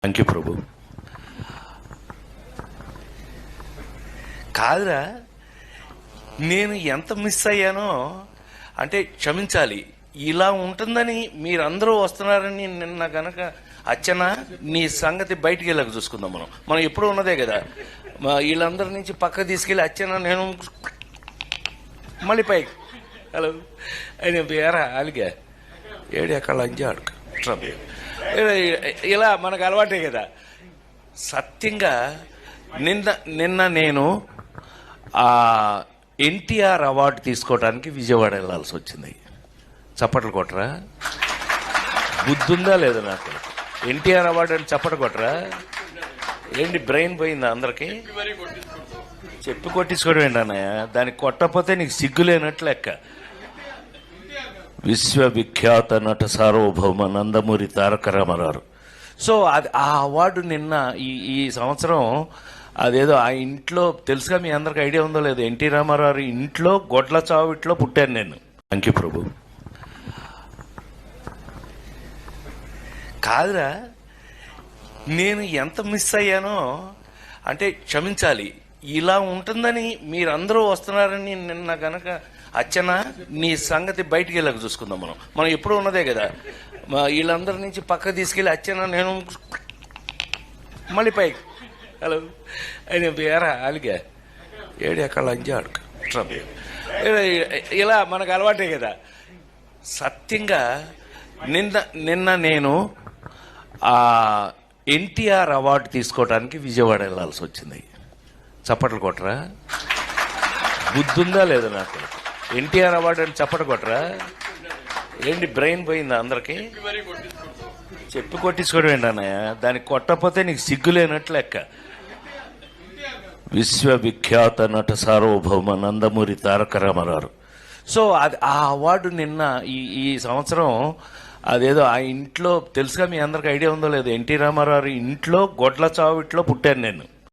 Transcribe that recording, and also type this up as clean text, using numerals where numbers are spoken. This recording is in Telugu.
థ్యాంక్ యూ ప్రభు. కాదురా, నేను ఎంత మిస్ అయ్యానో అంటే క్షమించాలి. ఇలా ఉంటుందని మీరందరూ వస్తున్నారని నిన్న గనక అచ్చన నీ సంగతి బయటికి వెళ్ళక చూసుకుందాం. మనం ఎప్పుడూ ఉన్నదే కదా. వీళ్ళందరి నుంచి పక్క తీసుకెళ్ళి అచ్చన నేను మళ్ళీ పైకి హలో ఆయన వేరా అలిగా ఏడు ఎక్కడ అంజాడు ఇలా మనకు అలవాటే కదా. సత్యంగా నిన్న నేను ఎన్టీఆర్ అవార్డు తీసుకోవడానికి విజయవాడ వెళ్ళాల్సి వచ్చింది. చప్పట్లు కొట్టరా? బుద్ధుందా లేదా నాకు? ఎన్టీఆర్ అవార్డు అని చప్పట్లు కొట్టరా? ఏంటి బ్రెయిన్ పోయిందా అందరికి? చెప్పి కొట్టించుకోవడం ఏంటి అన్నయ్య? దానికి కొట్టకపోతే నీకు సిగ్గులేనట్లు లెక్క. విశ్వవిఖ్యాత నట సార్వభౌమ నందమూరి తారక రామారావు. సో అది ఆ అవార్డు నిన్న ఈ సంవత్సరం అదేదో ఆ ఇంట్లో తెలుసుగా, మీ అందరికి ఐడియా ఉందో లేదో, ఎన్టీ రామారావు ఇంట్లో గొడ్ల చావిట్లో పుట్టాను నేను. థ్యాంక్ యూ ప్రభు. కాదురా, నేను ఎంత మిస్ అయ్యానో అంటే క్షమించాలి. ఇలా ఉంటుందని మీరందరూ వస్తున్నారని నిన్న గనక అచ్చన నీ సంగతి బయటికి వెళ్ళక చూసుకుందాం. మనం ఎప్పుడూ ఉన్నదే కదా. వీళ్ళందరి నుంచి పక్క తీసుకెళ్ళి అచ్చన నేను మళ్ళీ పైకి హలో ఆయన వేరా అలిగా ఏడు ఎక్కడ అంజాడు ఇలా మనకు అలవాటే కదా. సత్యంగా నిన్న నేను ఎన్టీఆర్ అవార్డు తీసుకోవడానికి విజయవాడ వెళ్ళాల్సి వచ్చింది. చప్పట్లు కొట్టరా? బుద్ధుందా లేదా నాకు? ఎన్టీఆర్ అవార్డు అని చప్పట్లు కొట్టరా? ఏంటి బ్రెయిన్ పోయిందా అందరికి? చెప్పి కొట్టించుకోవడం ఏంటి అన్నయ్య? దానికి కొట్టకపోతే నీకు సిగ్గులేనట్లు లెక్క. విశ్వవిఖ్యాత నట సార్వభౌమ నందమూరి తారక రామారావు. సో అది ఆ అవార్డు నిన్న ఈ సంవత్సరం అదేదో ఆ ఇంట్లో తెలుసుగా, మీ అందరికి ఐడియా ఉందో లేదో, ఎన్టీ రామారావు ఇంట్లో గొడ్ల చావిట్లో పుట్టాను నేను.